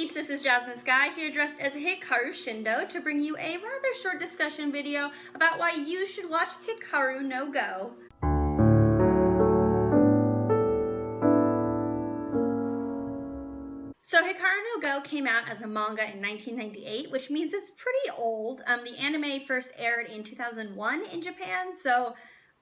Geeks, this is Jasmine Sky here dressed as Hikaru Shindo to bring you a rather short discussion video about why you should watch Hikaru no Go. So Hikaru no Go came out as a manga in 1998, which means it's pretty old. The anime first aired in 2001 in Japan, so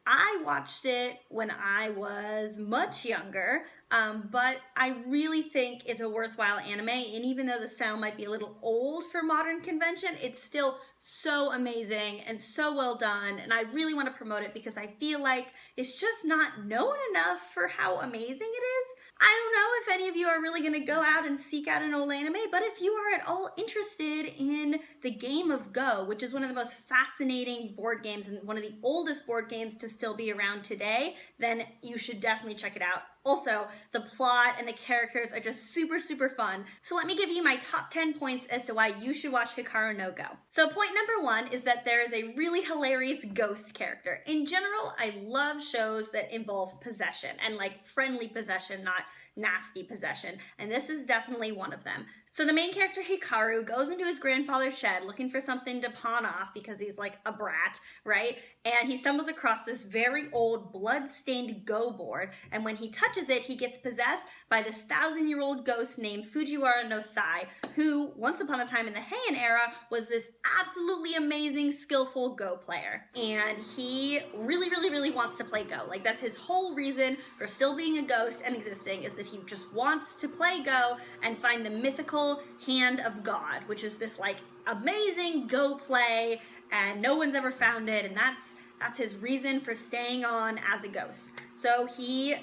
I watched it when I was much younger, but I really think it's a worthwhile anime, and even though the style might be a little old for modern convention, it's still so amazing and so well done, and I really want to promote it because I feel like it's just not known enough for how amazing it is. I don't know if any of you are really going to go out and seek out an old anime, but if you are at all interested in the game of Go, which is one of the most fascinating board games and one of the oldest board games to still be around today, then you should definitely check it out. Also, the plot and the characters are just super, super fun. So let me give you my top 10 points as to why you should watch Hikaru no Go. So point number 1 is that there is a really hilarious ghost character. In general, I love shows that involve possession and like friendly possession, not nasty possession, and this is definitely one of them. So the main character Hikaru goes into his grandfather's shed looking for something to pawn off because he's like a brat, right? And he stumbles across this very old blood-stained Go board, and when he touches it, he gets possessed by this 1,000-year-old ghost named Fujiwara no Sai, who once upon a time in the Heian era was this absolutely amazing, skillful Go player. And he really wants to play Go. Like, that's his whole reason for still being a ghost and existing, is that he just wants to play Go and find the mythical hand of God, which is this like amazing Go play, and no one's ever found it, and that's his reason for staying on as a ghost. So he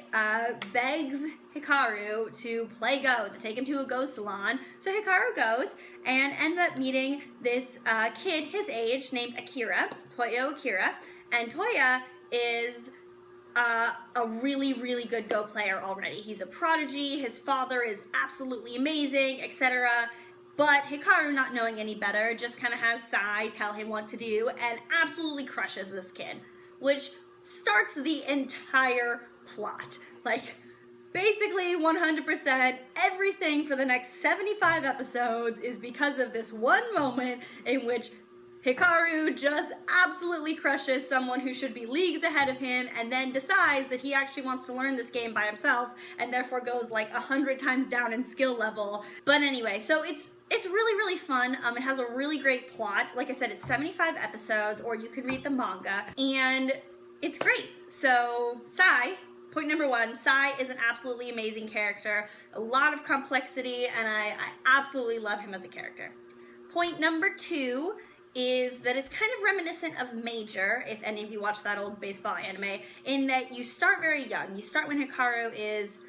begs Hikaru to play Go, to take him to a Go salon. So Hikaru goes and ends up meeting this kid his age named Toyo Akira, and Toya is a really good Go player already. He's a prodigy, his father is absolutely amazing, etc. But Hikaru, not knowing any better, just kind of has Sai tell him what to do and absolutely crushes this kid, which starts the entire plot. Like, basically 100% everything for the next 75 episodes is because of this one moment in which Hikaru just absolutely crushes someone who should be leagues ahead of him, and then decides that he actually wants to learn this game by himself, and therefore goes like 100 times down in skill level. But anyway, so it's really fun. It has a really great plot. Like I said, it's 75 episodes, or you can read the manga, and it's great. So Sai, point number 1, Sai is an absolutely amazing character, a lot of complexity, and I absolutely love him as a character. Point number 2 is that it's kind of reminiscent of Major, if any of you watch that old baseball anime, in that you start very young. You start when Hikaru is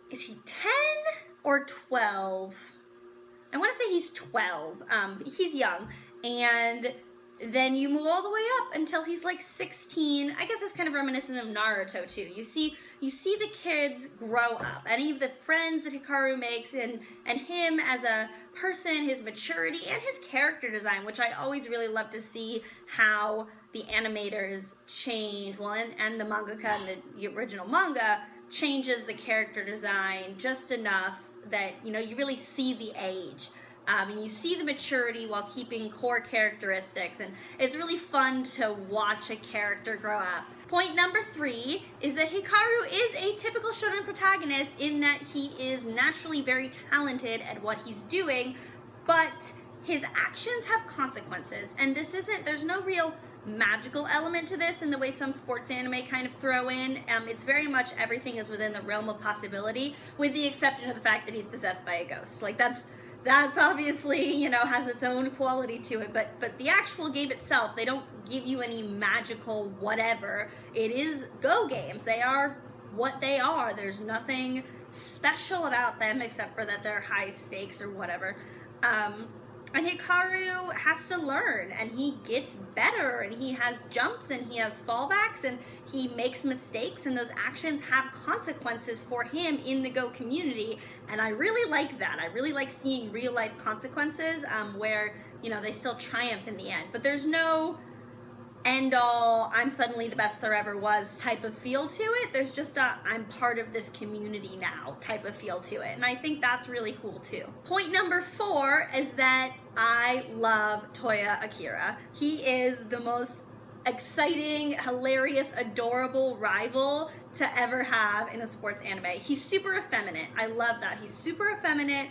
he 10 or 12? I want to say he's 12. He's young, and then you move all the way up until he's like 16. I guess that's kind of reminiscent of Naruto too. You see the kids grow up. Any of the friends that Hikaru makes, and him as a person, his maturity, and his character design, which I always really love to see how the animators change. Well, and the mangaka and the original manga changes the character design just enough that, you know, you really see the age. And you see the maturity while keeping core characteristics, and it's really fun to watch a character grow up. Point number 3 is that Hikaru is a typical shonen protagonist in that he is naturally very talented at what he's doing, but his actions have consequences, and there's no real magical element to this in the way some sports anime kind of throw in. It's very much everything is within the realm of possibility, with the exception of the fact that he's possessed by a ghost. Like, that's obviously, you know, has its own quality to it, but the actual game itself, they don't give you any magical whatever. It is Go games. They are what they are. There's nothing special about them except for that they're high stakes or whatever. And Hikaru has to learn, and he gets better, and he has jumps, and he has fallbacks, and he makes mistakes, and those actions have consequences for him in the Go community, and I really like that. I really like seeing real-life consequences where, you know, they still triumph in the end. But there's no end all, I'm suddenly the best there ever was type of feel to it. There's just a I'm part of this community now type of feel to it. And I think that's really cool too. Point number 4 is that I love Toya Akira. He is the most exciting, hilarious, adorable rival to ever have in a sports anime. He's super effeminate. I love that. He's super effeminate,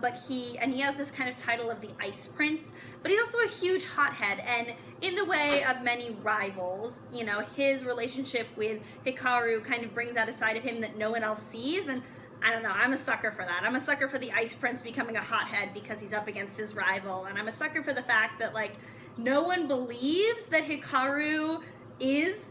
but he has this kind of title of the Ice Prince, but he's also a huge hothead, and in the way of many rivals, you know, his relationship with Hikaru kind of brings out a side of him that no one else sees, and I don't know, I'm a sucker for that. I'm a sucker for the Ice Prince becoming a hothead because he's up against his rival, and I'm a sucker for the fact that, like, no one believes that Hikaru is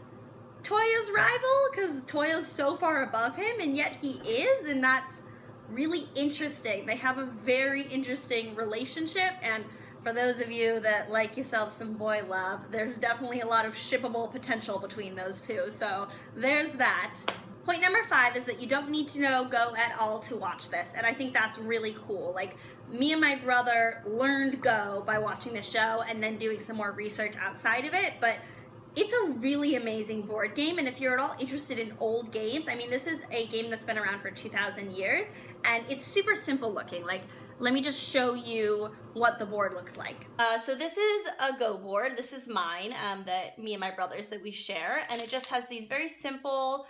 Toya's rival because Toya's so far above him, and yet he is, and that's really interesting. They have a very interesting relationship, and for those of you that like yourself some boy love, there's definitely a lot of shippable potential between those two, so there's that. Point number 5 is that you don't need to know Go at all to watch this, and I think that's really cool. Like, me and my brother learned Go by watching the show and then doing some more research outside of it, but it's a really amazing board game, and if you're at all interested in old games, I mean, this is a game that's been around for 2,000 years, and it's super simple looking. Like, let me just show you what the board looks like. So this is a Go board. This is mine, that me and my brothers that we share, and it just has these very simple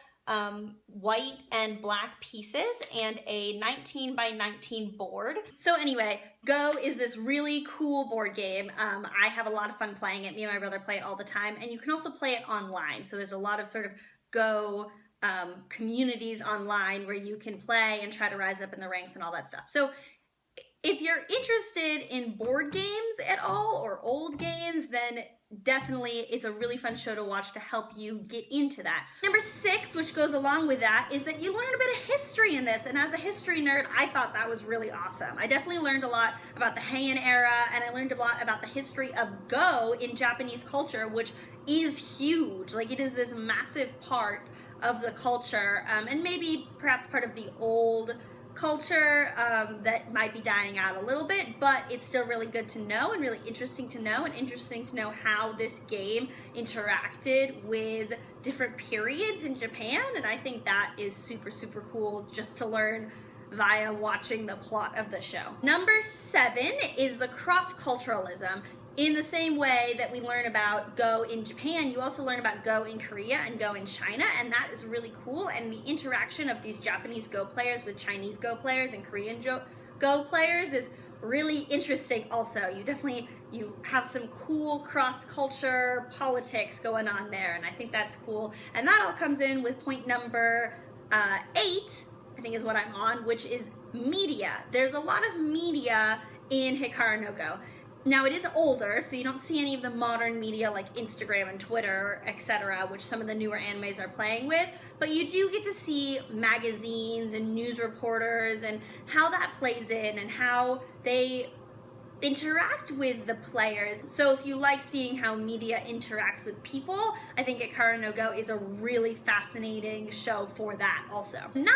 white and black pieces and a 19 by 19 board. So anyway, Go is this really cool board game. I have a lot of fun playing it. Me and my brother play it all the time, and you can also play it online. So there's a lot of sort of Go communities online where you can play and try to rise up in the ranks and all that stuff. So if you're interested in board games at all or old games, then definitely it's a really fun show to watch to help you get into that. Number 6, which goes along with that, is that you learn a bit of history in this, and as a history nerd, I thought that was really awesome. I definitely learned a lot about the Heian era, and I learned a lot about the history of Go in Japanese culture, which is huge. Like, it is this massive part of the culture, and maybe perhaps part of the old culture that might be dying out a little bit, but it's still really good to know and really interesting to know, and interesting to know how this game interacted with different periods in Japan, and I think that is super, super cool just to learn via watching the plot of the show. Number 7 is the cross-culturalism. In the same way that we learn about Go in Japan, you also learn about Go in Korea and Go in China, and that is really cool. And the interaction of these Japanese Go players with Chinese Go players and Korean Go players is really interesting also. You have some cool cross-culture politics going on there, and I think that's cool. And that all comes in with point number 8, I think is what I'm on, which is media. There's a lot of media in Hikaru no Go. Now, it is older, so you don't see any of the modern media like Instagram and Twitter, etc., which some of the newer animes are playing with, but you do get to see magazines and news reporters and how that plays in and how they interact with the players. So if you like seeing how media interacts with people, I think Hikaru no Go is a really fascinating show for that also. 9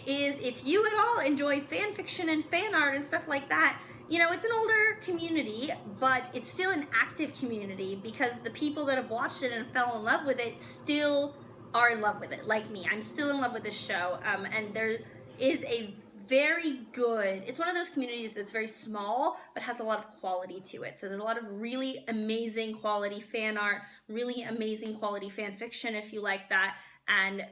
is if you at all enjoy fan fiction and fan art and stuff like that, you know, it's an older community, but it's still an active community because the people that have watched it and fell in love with it still are in love with it, like me. I'm still in love with this show, and there is a very good, it's one of those communities that's very small, but has a lot of quality to it. So there's a lot of really amazing quality fan art, really amazing quality fan fiction if you like that, and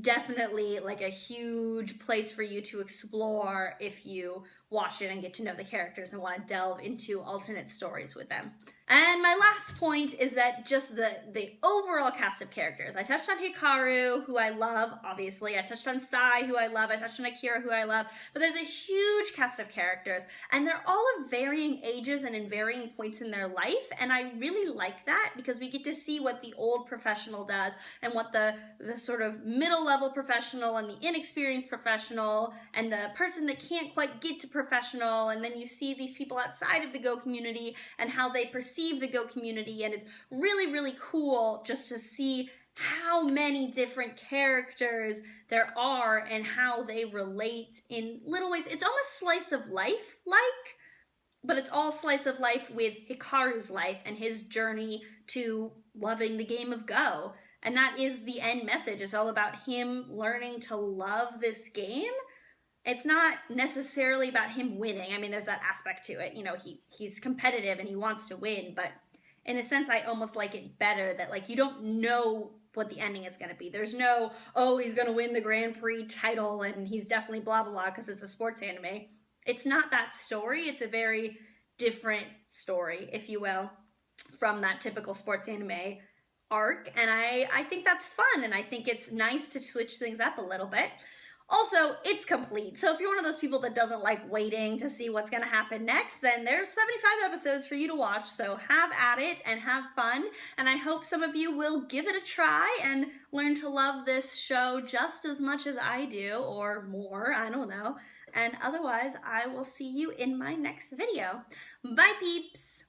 definitely like a huge place for you to explore if you watch it and get to know the characters and want to delve into alternate stories with them. And my last point is that just the overall cast of characters. I touched on Hikaru, who I love, obviously. I touched on Sai, who I love. I touched on Akira, who I love. But there's a huge cast of characters, and they're all of varying ages and in varying points in their life. And I really like that because we get to see what the old professional does and what the sort of middle-level professional and the inexperienced professional and the person that can't quite get to professional. And then you see these people outside of the Go community and how they perceive the Go community, and it's really, really cool just to see how many different characters there are and how they relate in little ways. It's almost slice of life like, but it's all slice of life with Hikaru's life and his journey to loving the game of Go. And that is the end message. It's all about him learning to love this game. It's not necessarily about him winning. I mean, there's that aspect to it. You know, he's competitive and he wants to win, but in a sense, I almost like it better that, like, you don't know what the ending is going to be. There's no, oh, he's going to win the Grand Prix title and he's definitely blah, blah, blah, because it's a sports anime. It's not that story. It's a very different story, if you will, from that typical sports anime arc. And I think that's fun, and I think it's nice to switch things up a little bit. Also, it's complete. So if you're one of those people that doesn't like waiting to see what's going to happen next, then there's 75 episodes for you to watch. So have at it and have fun. And I hope some of you will give it a try and learn to love this show just as much as I do, or more, I don't know. And otherwise, I will see you in my next video. Bye, peeps!